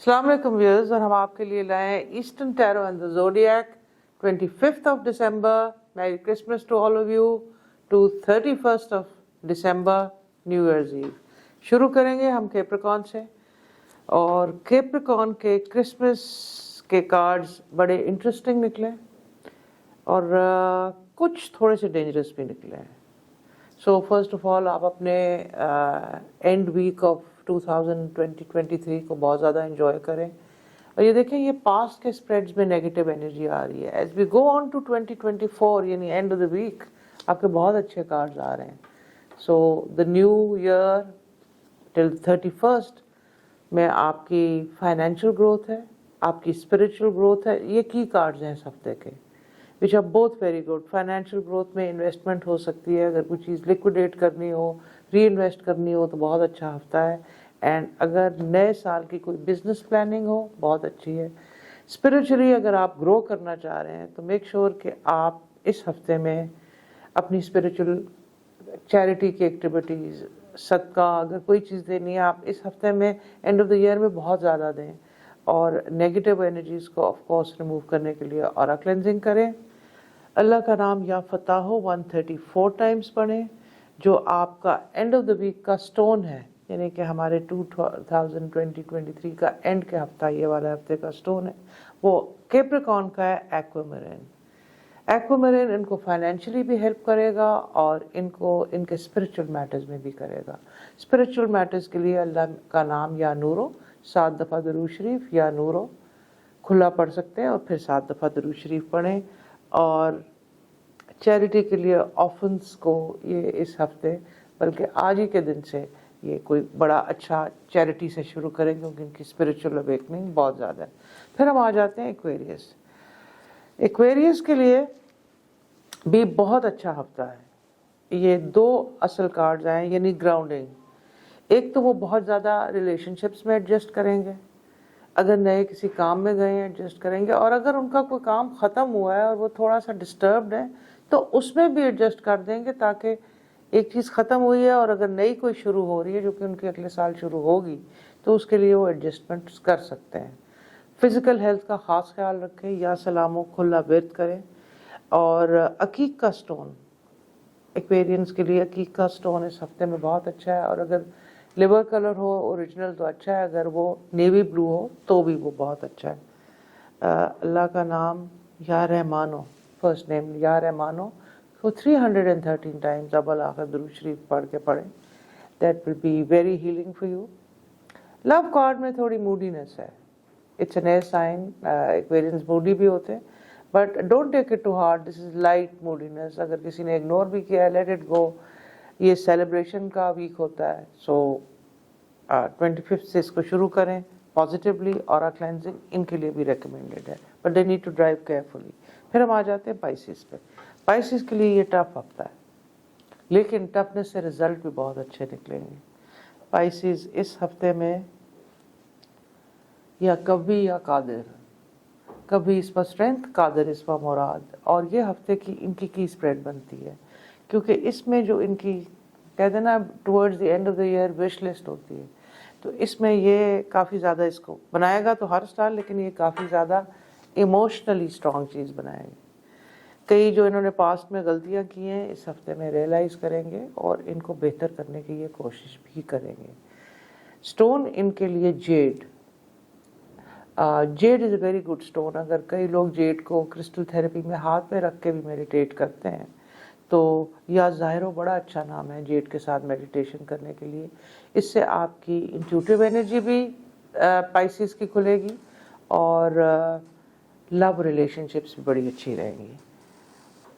अस्सलाम वालेकुम व्यूअर्स, और हम आपके लिए लाए हैं eastern tarot and the zodiac 25th of December. Merry Christmas to all of you, to 31st of December, New Year's Eve. शुरू करेंगे हम कैप्रिकॉर्न से, और कैप्रिकॉर्न के क्रिसमस के कार्ड्स बड़े इंटरेस्टिंग निकले और कुछ थोड़े से डेंजरस भी निकले हैं. सो फर्स्ट ऑफ ऑल, आप अपने एंड वीक ऑफ 2023 को बहुत ज़्यादा एंजॉय करें. और ये देखें, ये पास्ट के स्प्रेड्स में नेगेटिव एनर्जी आ रही है. As we go on to 2024, यानी एंड ऑफ द वीक, आपके बहुत अच्छे कार्ड्स आ रहे हैं. So the new year till 31st में आपकी फाइनेंशियल ग्रोथ है, आपकी स्पिरिचुअल ग्रोथ है. ये की कार्ड्स हैं इस हफ्ते के, which are both very good. Financial growth में इन्वेस्टमेंट हो सकती है, अगर कोई चीज़ लिक्विडेट करनी हो, री इन्वेस्ट करनी हो, तो बहुत अच्छा हफ्ता है. एंड अगर नए साल की कोई बिजनेस प्लानिंग हो, बहुत अच्छी है. स्पिरिचुअली अगर आप ग्रो करना चाह रहे हैं, तो मेक श्योर कि आप इस हफ्ते में अपनी स्पिरिचुअल चैरिटी की एक्टिविटीज़, सदका, अगर कोई चीज़ देनी है, आप इस हफ्ते में एंड ऑफ द ईयर में बहुत ज़्यादा दें. और नेगेटिव एनर्जीज़ को ऑफ कोर्स रिमूव करने के लिए ऑरा क्लेंजिंग करें. अल्लाह का नाम या फताह 134 टाइम्स पढ़ें, जो आपका एंड ऑफ द वीक का स्टोन है, यानी कि हमारे 2023 का एंड के हफ्ता, ये वाला हफ्ते का स्टोन है, वो कैप्रिकॉर्न का है एक्वामरीन. एक्वामरीन इनको फाइनेंशियली भी हेल्प करेगा और इनको इनके स्पिरिचुअल मैटर्स में भी करेगा. स्पिरिचुअल मैटर्स के लिए अल्लाह का नाम या नूरो 7 दफ़ा दरूद शरीफ या नूरो खुला पढ़ सकते हैं, और फिर 7 दफ़ा दरूद शरीफ पढ़ें. और चैरिटी के लिए ऑफन्स को ये इस हफ्ते, बल्कि आज ही के दिन से, ये कोई बड़ा अच्छा चैरिटी से शुरू करें, क्योंकि इनकी स्पिरिचुअल अवेकनिंग बहुत ज़्यादा है. फिर हम आ जाते हैं एक्वेरियस. एक्वेरियस के लिए भी बहुत अच्छा हफ्ता है. ये 2 असल कार्ड्स आए, यानी ग्राउंडिंग. एक तो वो बहुत ज़्यादा रिलेशनशिप्स में एडजस्ट करेंगे, अगर नए किसी काम में गए हैं एडजस्ट करेंगे, और अगर उनका कोई काम ख़त्म हुआ है और वो थोड़ा सा डिस्टर्ब्ड है, तो उसमें भी एडजस्ट कर देंगे, ताकि एक चीज़ ख़त्म हुई है और अगर नई कोई शुरू हो रही है, जो कि उनकी अगले साल शुरू होगी, तो उसके लिए वो एडजस्टमेंट्स कर सकते हैं. फ़िज़िकल हेल्थ का ख़ास ख्याल रखें, या सलामो खुला विर्द करें. और अकीक का स्टोन, एक्वेरियंस के लिए अकीक का स्टोन इस हफ्ते में बहुत अच्छा है. और अगर लिवर कलर हो ओरिजिनल तो अच्छा है, अगर वो नेवी ब्लू हो तो भी वो बहुत अच्छा है. अल्लाह का नाम या रहमानो, फर्स्ट नेम या रहमानो को 313 टाइम्स अबल आखिर दुरूद शरीफ पढ़ के पढ़ें. That will be very healing for you. Love card में थोड़ी मूडीनेस है. It's an air sign, Aquarians moody भी होते हैं, but don't take it to heart. This is light moodiness. अगर किसी ने इग्नोर भी किया है, लेट इट गो. ये सेलिब्रेशन का वीक होता है. सो 25th से इसको शुरू करें पॉजिटिवली. ऑरा क्लेंजिंग इनके लिए भी रिकमेंडेड है, but they need to drive carefully. फिर हम आ जाते हैं पाइसिस पे. पाइसिस के लिए ये टफ हफ्ता है, लेकिन टफनेस से रिजल्ट भी बहुत अच्छे निकलेंगे. पाइसिस इस हफ्ते में या कवि या कादिर, कभी इस पर स्ट्रेंथ, कादिर इस पर मुराद. और ये हफ्ते की इनकी की स्प्रेड बनती है, क्योंकि इसमें जो इनकी कहते हैं ना towards the end of the year wish list होती है, तो इसमें ये काफ़ी ज़्यादा इसको बनाएगा तो हर साल, लेकिन ये काफ़ी ज़्यादा इमोशनली स्ट्रॉन्ग चीज़ बनाएगी. कई जो इन्होंने पास्ट में गलतियां की हैं, इस हफ्ते में रियलाइज़ करेंगे और इनको बेहतर करने की ये कोशिश भी करेंगे. स्टोन इनके लिए Z. Z is a very good stone. अगर कई लोग जेड को क्रिस्टल थेरेपी में हाथ में रख के भी मेडिटेट करते हैं, तो या ज़ाहिरो बड़ा अच्छा नाम है जेड के साथ मेडिटेशन करने के लिए. इससे आपकी इंट्यूटिव एनर्जी भी पाइसिस की खुलेगी, और लव रिलेशनशिप्स भी बड़ी अच्छी रहेंगी.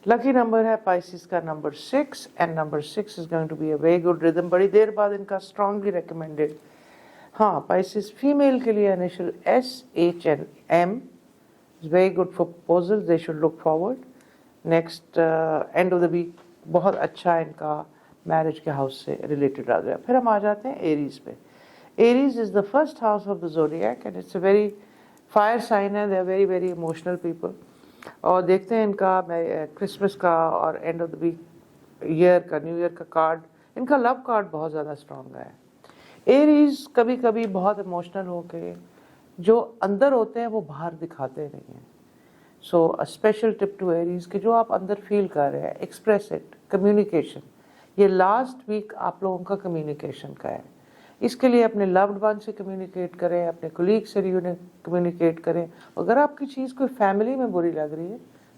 लकी नंबर है पाइसिस का number 6, and number 6 is going to be a very good rhythm. बड़ी देर बाद इनका स्ट्रांगली रिकमेंडेड. हाँ, पाइसिस फीमेल के लिए initial SHM is very good for proposal. They should look forward. Next end of the week बहुत अच्छा इनका मैरिज के हाउस से रिलेटेड आ गया. फिर हम आ जाते हैं एरीज पे. Aries is the first house of the zodiac, and it's a very fire sign है. They are very very emotional people. और देखते हैं इनका क्रिसमस का और end of the week year का, न्यू ईयर का कार्ड. इनका लव कार्ड बहुत ज़्यादा स्ट्रॉन्ग है. एरीज कभी कभी बहुत इमोशनल होके جو اندر ہوتے ہیں وہ باہر دکھاتے نہیں ہیں. So a special tip to Aries کہ جو آپ اندر فیل کر رہے ہیں ایکسپریس اٹ. کمیونیکیشن یہ لاسٹ ویک آپ لوگوں کا کمیونیکیشن کا ہے. اس کے لیے اپنے لوڈ ون سے کمیونیکیٹ کریں, اپنے کولیگ سے کمیونیکیٹ کریں. اگر آپ کی چیز کوئی فیملی میں بری لگ رہی ہے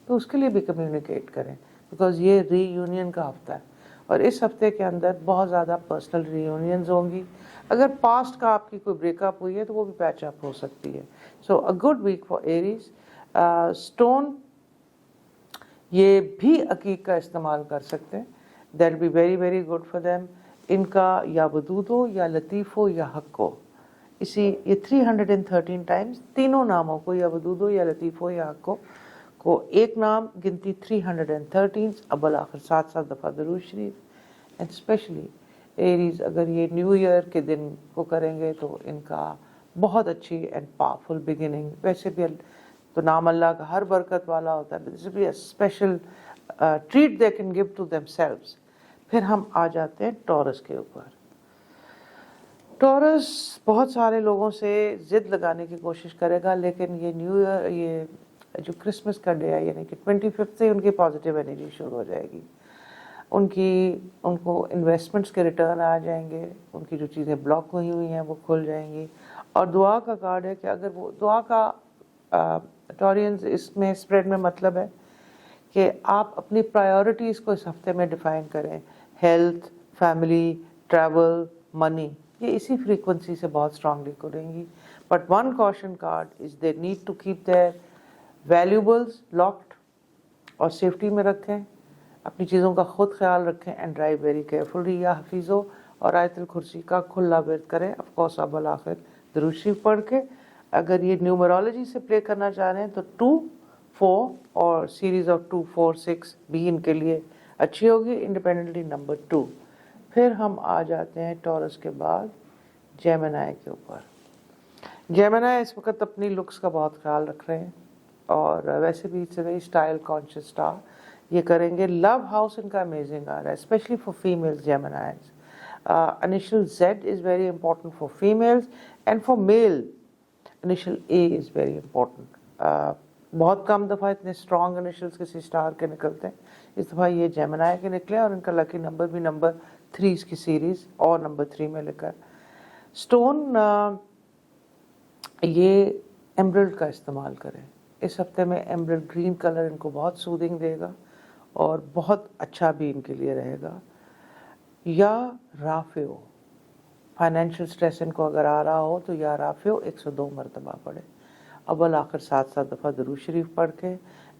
تو اس کے لیے بھی کمیونیکیٹ کریں, بیکاز یہ ری یونین کا ہفتہ ہے اور اس ہفتے کے اندر بہت زیادہ پرسنل ری یونینز ہوں گی. اگر پاسٹ کا آپ کی کوئی بریک اپ ہوئی ہے تو وہ بھی پیچ اپ ہو سکتی ہے. So a good week for Aries. Stone یہ بھی عقیق کا استعمال کر سکتے ہیں, that be very very good for them. ان کا یا ودود ہو یا لطیف ہو یا حق ہو, اسی یہ 313 ٹائمز تینوں ناموں کو, یا ودود ہو یا لطیف ہو یا حق ہو, کو ایک نام گنتی 313 اول آخر 7 دفعہ درود شریف. اینڈ اسپیشلی ایریز اگر یہ نیو ایئر کے دن کو کریں گے تو ان کا بہت اچھی اینڈ پاورفل بگننگ. ویسے بھی تو نام اللہ کا ہر برکت والا ہوتا ہے, this be a special treat they can give to themselves. پھر ہم آ جاتے ہیں ٹورس کے اوپر. ٹورس بہت سارے لوگوں سے ضد لگانے کی کوشش کرے گا, لیکن یہ نیو ایئر, یہ جو کرسمس کا ڈے ہے یعنی کہ 25 سے ان کی پازیٹیو انرجی شروع ہو جائے گی. ان کو انویسٹمنٹس کے ریٹرن آ جائیں گے, ان کی جو چیزیں بلاک ہوئی ہوئی ہیں وہ کھل جائیں گی. اور دعا کا کارڈ ہے کہ اگر وہ دعا کا ٹورینز اس میں اسپریڈ میں مطلب ہے کہ آپ اپنی پرائیورٹیز کو اس ہفتے میں ڈیفائن کریں. ہیلتھ, فیملی, ٹریول, منی, یہ اسی فریکوینسی سے بہت اسٹرانگلی کریں گی. But one caution card is they need to keep their valuables locked اور سیفٹی میں رکھیں, اپنی چیزوں کا خود خیال رکھیں. And drive very carefully. یا حفیظو اور آیت الکرسی کا کھلا ورد کریں, آف کورس اول آخر درود شریف پڑھ کے. اگر یہ نیومرولوجی سے پلے کرنا چاہ رہے ہیں تو 2, 4 اور سیریز آف 2, 4, 6 بھی ان کے لیے اچھی ہوگی, انڈیپینڈنٹلی نمبر 2. پھر ہم آ جاتے ہیں ٹورس کے بعد جیمنائی کے اوپر. جیمنائی اس وقت اپنی لکس کا بہت خیال رکھ رہے ہیں اور ویسے بھی it's a very style conscious star. یہ کریں گے. لو ہاؤس ان کا امیزنگ آ رہا ہے, specially for families Geminis. Initial Z is very important for females and for male initial A is very important. بہت کم دفعہ اتنے اسٹرانگ انیشلز کسی اسٹار کے نکلتے ہیں, اس دفعہ یہ جیمنائی کے نکلے اور ان کا لکی نمبر بھی نمبر 3 کی سیریز اور نمبر 3 میں لکھا. اسٹون یہ ایمرلڈ کا استعمال کریں اس ہفتے میں. ایمرلڈ گرین کلر ان کو بہت سودنگ دے گا اور بہت اچھا بھی ان کے لیے رہے گا. یا رافیو, فائنینشیل سٹریس ان کو اگر آ رہا ہو تو یا رافیو 102 مرتبہ پڑھے, اول آخر 7 دفعہ درود شریف پڑھ کے.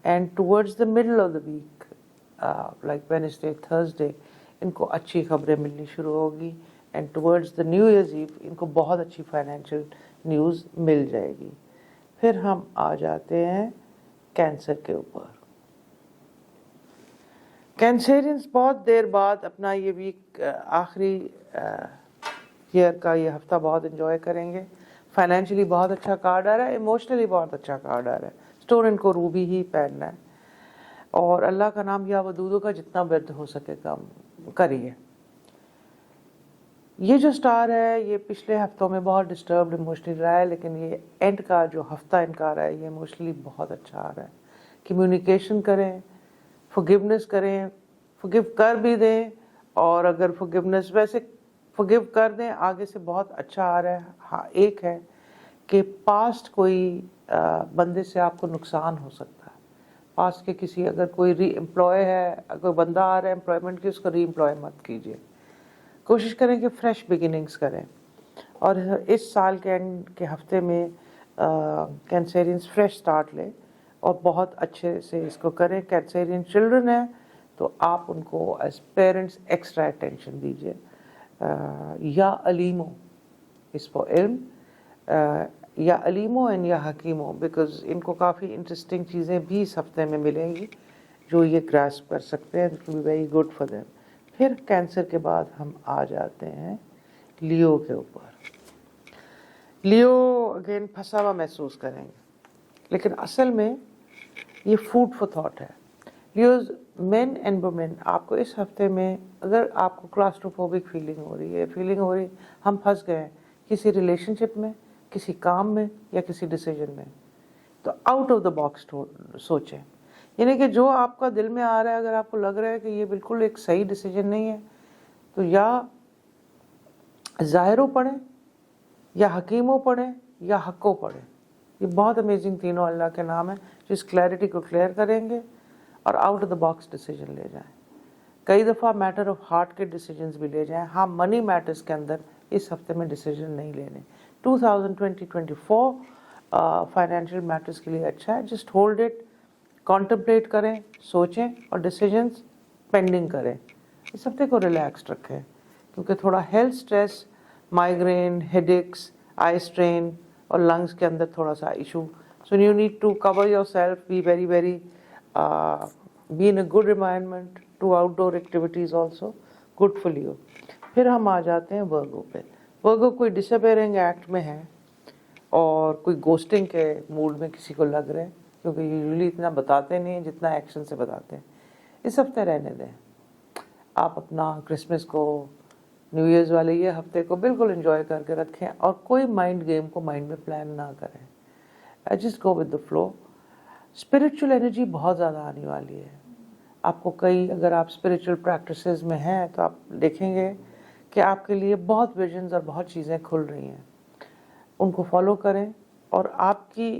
And towards the middle of the week like Wednesday, Thursday, ان کو اچھی خبریں ملنی شروع ہوگی. And towards the new year's eve ان کو بہت اچھی فائنینشیل نیوز مل جائے گی. پھر ہم آ جاتے ہیں کینسر کے اوپر. کینسیرینس بہت دیر بعد اپنا یہ ویک آخری ایئر کا یہ ہفتہ بہت انجوائے کریں گے. فائنینشلی بہت اچھا کارڈ آ رہا ہے, ایموشنلی بہت اچھا کارڈ آ رہا ہے. اسٹون ان کو روبی ہی پہننا ہے اور اللہ کا نام یا ودودوں کا جتنا ورد ہو سکے کام کریے. یہ جو سٹار ہے یہ پچھلے ہفتوں میں بہت ڈسٹربڈ ایموشنلی رہا ہے, لیکن یہ اینڈ کا جو ہفتہ ان کا آ رہا ہے یہ ایموشنلی بہت اچھا آ رہا ہے. کمیونیکیشن کریں, forgiveness کریں, forgive کر بھی دیں, اور اگر forgiveness ویسے forgive کر دیں آگے سے بہت اچھا آ رہا ہے. ہاں ایک ہے کہ پاسٹ کوئی بندے سے آپ کو نقصان ہو سکتا ہے. پاسٹ کے کسی اگر کوئی ری امپلوائے ہے, اگر بندہ آ رہا ہے امپلائمنٹ کی, اس کو ری امپلوائے مت کیجیے. کوشش کریں کہ فریش بگننگز کریں. اور اس سال کے اینڈ کے ہفتے میں کینسیرینس فریش سٹارٹ لیں اور بہت اچھے سے اس کو کریں. کینسیرین چلڈرن ہیں تو آپ ان کو ایز پیرنٹس ایکسٹرا اٹینشن دیجیے. یا علیمو اس پر علم, یا علیمو اینڈ یا حکیمو, بیکاز ان کو کافی انٹرسٹنگ چیزیں بھی اس ہفتے میں ملیں گی جو یہ گراسپ کر سکتے ہیں. It will be very good for them. پھر کینسر کے بعد ہم آ جاتے ہیں لیو کے اوپر. لیو اگین پھنسا ہوا محسوس کریں گے, لیکن اصل میں یہ فوڈ فار تھاٹ ہے. لیوز مین اینڈ وومین, آپ کو اس ہفتے میں اگر آپ کو کلاسٹروفوبک فیلنگ ہو رہی ہے, ہم پھنس گئے ہیں کسی ریلیشن شپ میں, किसी काम में या किसी डिसीजन में, तो आउट ऑफ द बॉक्स सोचें। यानी कि जो आपका दिल में आ रहा है, अगर आपको लग रहा है कि ये बिल्कुल एक सही डिसीजन नहीं है, तो या ज़ाहिरों पढ़ें, या हकीमों पढ़ें, या हक्कों पढ़ें। ये बहुत अमेजिंग तीनों अल्लाह के नाम हैं जो इस क्लैरिटी को क्लियर करेंगे और out of the box decision ले जाएं। कई दफ़ा मैटर ऑफ हार्ट के डिसीजंस भी ले जाएं। हाँ, मनी मैटर्स के अंदर इस हफ्ते में डिसीजन नहीं लेने। 2020-24 फाइनेंशियल मैटर्स के लिए अच्छा है। जस्ट होल्ड इट, कॉन्टम्पलेट करें, सोचें और डिसीजंस पेंडिंग करें। इस हफ्ते को रिलैक्स्ड रखें, क्योंकि थोड़ा health stress, migraine, headaches, eye strain और लंग्स के अंदर थोड़ा सा issue. So you need to cover yourself, be very be in a good environment, to outdoor activities also good for you. फिर हम आ जाते हैं वर्गो पे। वर्गो कोई डिसअपेयरिंग एक्ट में है और कोई गोस्टिंग के मूड में किसी को लग रहे हैं, क्योंकि यूजुअली इतना बताते नहीं हैं जितना एक्शन से बताते हैं। इस हफ्ते रहने दें, आप अपना क्रिसमस को, न्यू ईयर्स वाले ये हफ्ते को बिल्कुल एंजॉय करके रखें और कोई माइंड गेम को माइंड में प्लान ना करें। I just go with the flow. Spiritual energy बहुत ज़्यादा आने वाली है आपको। कई, अगर आप स्पिरिचुअल प्रैक्टिसेस में हैं तो आप देखेंगे कि आपके लिए बहुत विजन्स और बहुत चीज़ें खुल रही हैं। उनको फॉलो करें और आपकी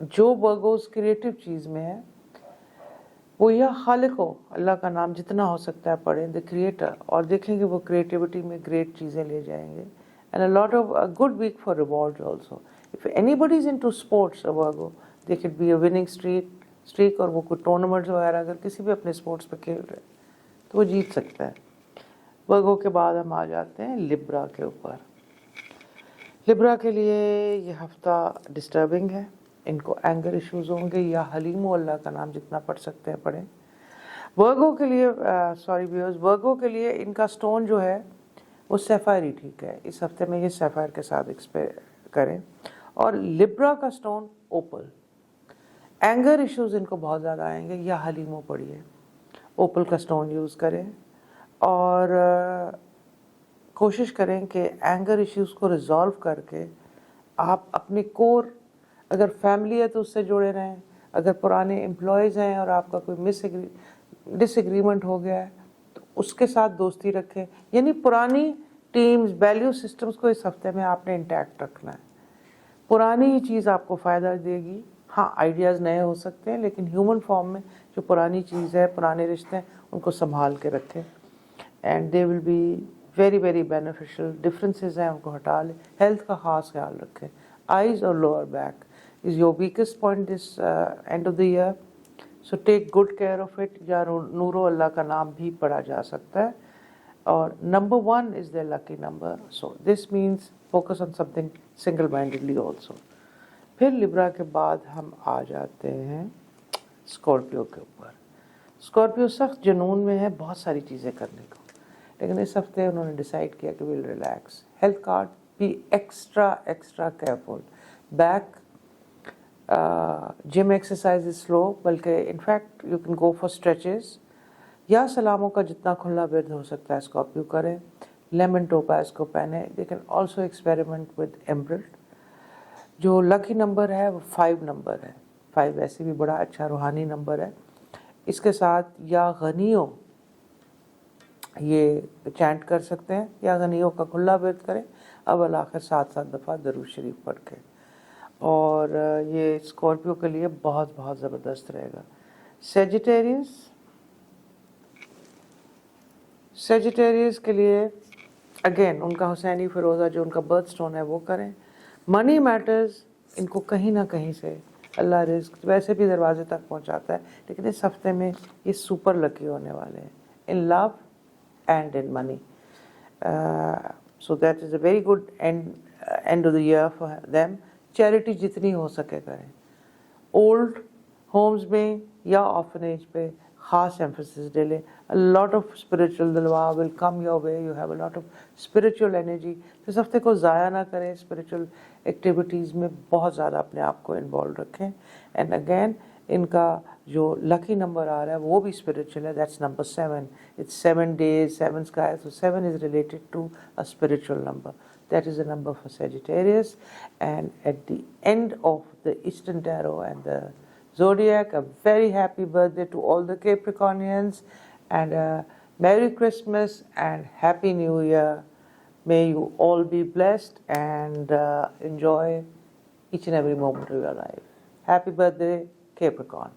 जो वर्गोस क्रिएटिव चीज़ में है वो यह खालिक हो, अल्लाह का नाम जितना हो सकता है पढ़ें, द क्रिएटर, और देखेंगे वो क्रिएटिविटी में ग्रेट चीज़ें ले जाएंगे। And a lot of a good week for rewards also. If anybody is into sports, Virgo, they can be a winning streak, और वो कोई टूर्नामेंट्स वगैरह अगर किसी भी अपने स्पोर्ट्स पे खेल रहे तो वो जीत सकता है। वर्गो के बाद हम आ जाते हैं लिब्रा के ऊपर। लिब्रा के लिए ये हफ्ता डिस्टर्बिंग है। इनको एंगर इश्यूज होंगे, या हलीम अल्लाह का नाम जितना पढ़ सकते हैं पढ़ें। वर्गो के लिए व्यूअर्स, वर्गो के लिए इनका स्टोन जो है वो सैफायर ही ठीक है। इस हफ्ते में ये सैफायर के साथ करें। और लिब्रा का स्टोन ओपल। एंगर इश्यूज इनको बहुत ज़्यादा आएंगे, या हलीमो पढ़िए, ओपल का स्टोन यूज़ करें और कोशिश करें कि एंगर इश्यूज़ को रिजॉल्व करके आप अपने कोर, अगर फैमिली है तो उससे जुड़े रहें, अगर पुराने एम्प्लॉयज़ हैं और आपका कोई डिसएग्रीमेंट हो गया है तो उसके साथ दोस्ती रखें। यानी पुरानी टीम्स, वैल्यू सिस्टम्स को इस हफ्ते में आपने इंटैक्ट रखना है। पुरानी ही चीज़ आपको फ़ायदा देगी। हाँ, आइडियाज़ नए हो सकते हैं, लेकिन ह्यूमन फॉर्म में जो पुरानी चीज़ है, पुराने रिश्ते हैं, उनको संभाल के रखें and they will be very very beneficial. Differences हैं उनको हटा लें। हेल्थ का ख़ास ख्याल रखें। आइज़ और lower back is your weakest point this end of the year, so take good care of it। या नूरो अल्लाह का नाम भी पढ़ा जा सकता है। और number 1 is their lucky number, so this means focus on something single mindedly also। फिर लिब्रा के बाद हम आ जाते हैं स्कॉर्पियो के ऊपर। स्कॉर्पियो सख्त जुनून में है बहुत सारी चीज़ें करने को, लेकिन इस हफ्ते उन्होंने डिसाइड किया कि will relax. Health card, be extra careful. Back, gym exercise is slow, बल्कि in fact you can go for stretches, या सलामों का जितना खुला विर्द हो सकता है स्कॉर्पियो करें। लेमन टोपाज को पहने। They can also experiment with emerald. जो लकी नंबर है वो 5 नंबर है। 5 वैसे भी बड़ा अच्छा रूहानी नंबर है। इसके साथ या गनियों ये चैंट कर सकते हैं, या गनियों का खुला विर्द करें अव्वल आखिर 7 दफ़ा दरूद शरीफ पढ़ के। और ये स्कॉर्पियो के लिए बहुत बहुत ज़बरदस्त रहेगा। सेजिटेरियस के लिए अगेन उनका हुसैनी फिरोज़ा जो उनका बर्थ स्टोन है वो करें। मनी मैटर्स, इनको कहीं ना कहीं से अल्लाह रिस्क वैसे भी दरवाजे तक पहुंचाता है, लेकिन इस हफ्ते में ये सुपर लकी होने वाले हैं in love and in money. So that is a very good and of the year for them. Charity जितनी हो सके करें। ओल्ड होम्स में या ऑर्फनेज पे ख़ास एम्फेसिस दे लें। अ लॉट ऑफ स्पिरिचुअल दलवा will come your way, you have a lot of spiritual energy. तो इस हफ्ते को ज़ाया ना करें, स्पिरिचुअल एक्टिविटीज़ में बहुत ज़्यादा अपने आप को इन्वॉल्व रखें। एंड अगेन इनका जो लकी नंबर आ रहा है वो भी स्पिरिचुअल है, that's number 7। It's 7 days, 7 skies, so 7 is related to a spiritual number। That is the number for Sagittarius. And at the end of the Eastern Tarot and the Zodiac, a very happy birthday to all the Capricornians, and a Merry Christmas and Happy New Year. May you all be blessed and enjoy each and every moment of your life. Happy birthday, Capricorn.